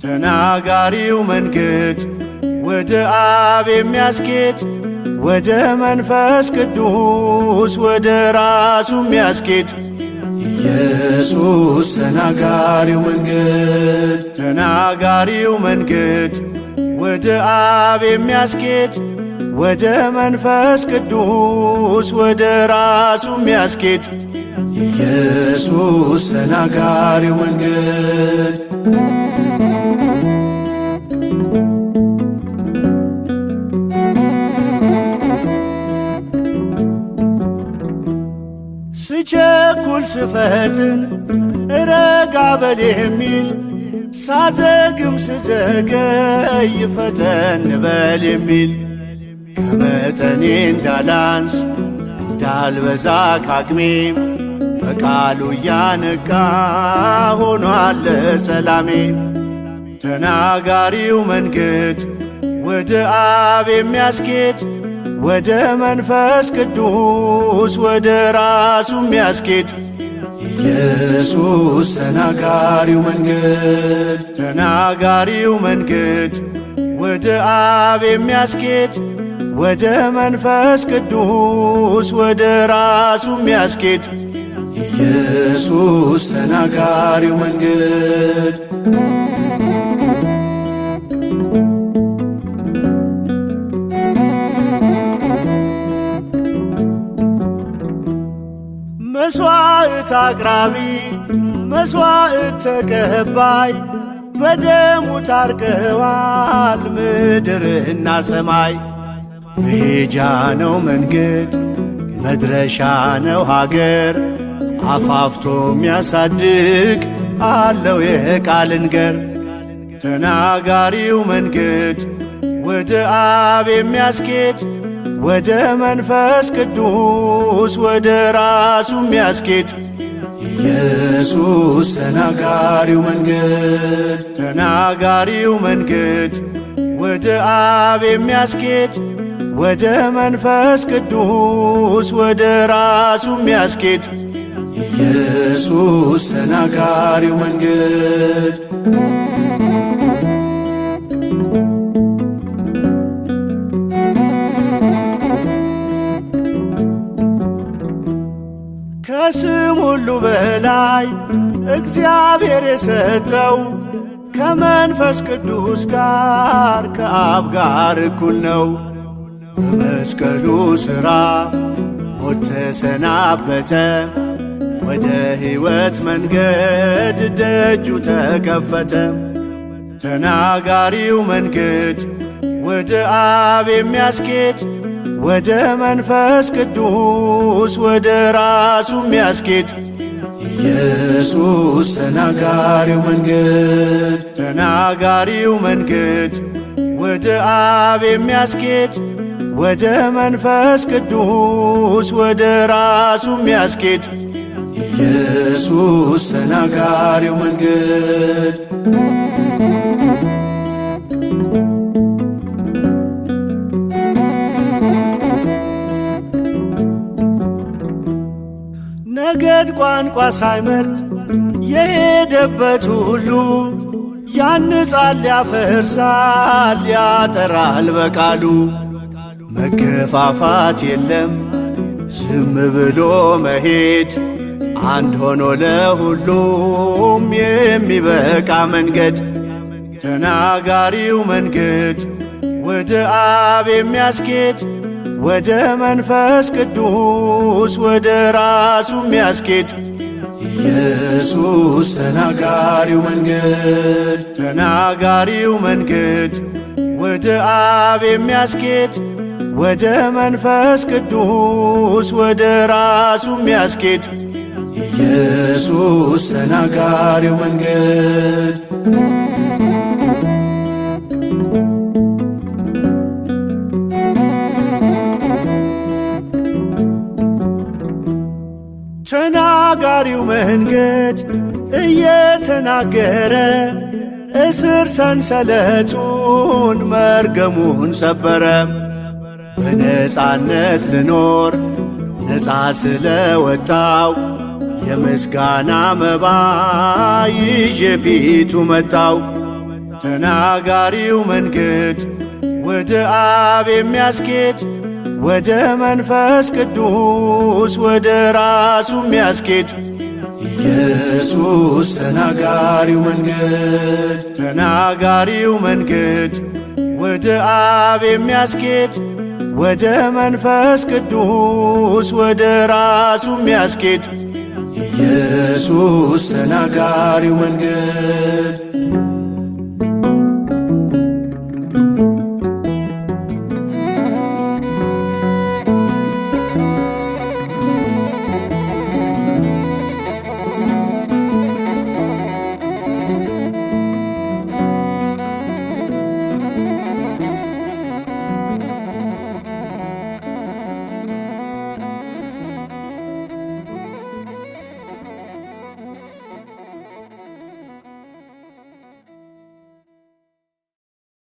ተናጋሪው መንገድ ወደ አብ የሚያስኬድ ወደ መንፈስ ቅዱስ ወደ ራሱ የሚያስኬድ ኢየሱስ ተናጋሪው መንገድ ተናጋሪው መንገድ ወደ አብ የሚያስኬድ ወደ መንፈስ ቅዱስ ወደ ራሱ የሚያስኬድ ኢየሱስ ተናጋሪው መንገድ ስቸኩል ስፈጥን ረጋ በል የሚል ሳዘግም ስዘገይ ፈጠን በል የሚል ከመጠኔ እንዳላንስ እንዳልበዛ ካቅሜ በቃሉ እያነቃ ሆኗል ሰላሜ። ተናጋሪው መንገድ ወደ አብ የሚያስኬድ ወደ መንፈስ ቅዱስ ወደ ራሱ የሚያስኬድ ኢየሱስ ተናጋሪው መንገድ ተናጋሪው መንገድ ወደ አብ የሚያስኬድ ወደ መንፈስ ቅዱስ ወደ ራሱ የሚያስኬድ ኢየሱስ ተናጋሪው መንገድ መስዋዕት አቅራቢ መስዋዕት ተቀባይ በደሙ ታርቀዋል ምድርና ሰማይ። መሄጃ ነው መንገድ መድረሻ ነው ሀገር አፋፍቶ የሚያሳድግ አለው የቃልን ገር። ተናጋሪው መንገድ ወደ አብ የሚያስኬድ ወደ መንፈስ ቅዱስ ወደ ራሱ የሚያስኬድ ኢየሱስ ተናጋሪው መንገድ ተናጋሪው መንገድ ወደ አብ የሚያስኬድ ወደ መንፈስ ቅዱስ ወደ ራሱ የሚያስኬድ ኢየሱስ ተናጋሪው መንገድ ከስም ሁሉ በላይ እግዚአብሔር የሰጠው ከመንፈስ ቅዱስ ጋር ከአብ ጋር እኩል ነው። በመስቀሉ ሥራ ሞት ተሰናበተ ወደ ሕይወት መንገድ ደጁ ተከፈተ። ተናጋሪው መንገድ ወደ አብ የሚያስኬድ ወደ መንፈስ ቅዱስ ወደ ራሱ የሚያስኬድ ኢየሱስ ተናጋሪው መንገድ ተናጋሪው መንገድ ወደ አብ የሚያስኬድ ወደ መንፈስ ቅዱስ ወደ ራሱ የሚያስኬድ ኢየሱስ ተናጋሪው መንገድ ነገድ ቋንቋ ሳይመርጥ የሄደበት ሁሉ ያንጻል ያፈርሳል ያጠራል በቃሉ። መገፋፋት የለም ዝም ብሎ መሄድ አንድ ሆኖ ለሁሉም የሚበቃ መንገድ። ተናጋሪው መንገድ ወደ አብ የሚያስኬድ ወደ መንፈስ ቅዱስ ወደ ራሱ የሚያስኬድ ኢየሱስ ተናጋሪው መንገድ ተናጋሪው መንገድ ወደ አብ የሚያስኬድ ወደ መንፈስ ቅዱስ ወደ ራሱ የሚያስኬድ ኢየሱስ ተናጋሪው መንገድ ተናጋሪው መንገድ እየተናገረ እስር ሰንሰለቱን መርገሙን ሰበረ። በነጻነት ልኖር ነጻ ስለወጣው የምስጋና መባ ይዤ ፊቱ መጣው። ተናጋሪው መንገድ ወደ አብ የሚያስኬድ ወደ መንፈስ ቅዱስ ወደ ራሱ የሚያስኬድ ኢየሱስ ተናጋሪው መንገድ ተናጋሪው መንገድ ወደ አብ የሚያስኬድ ወደ መንፈስ ቅዱስ ወደ ራሱ የሚያስኬድ ኢየሱስ ተናጋሪው መንገድ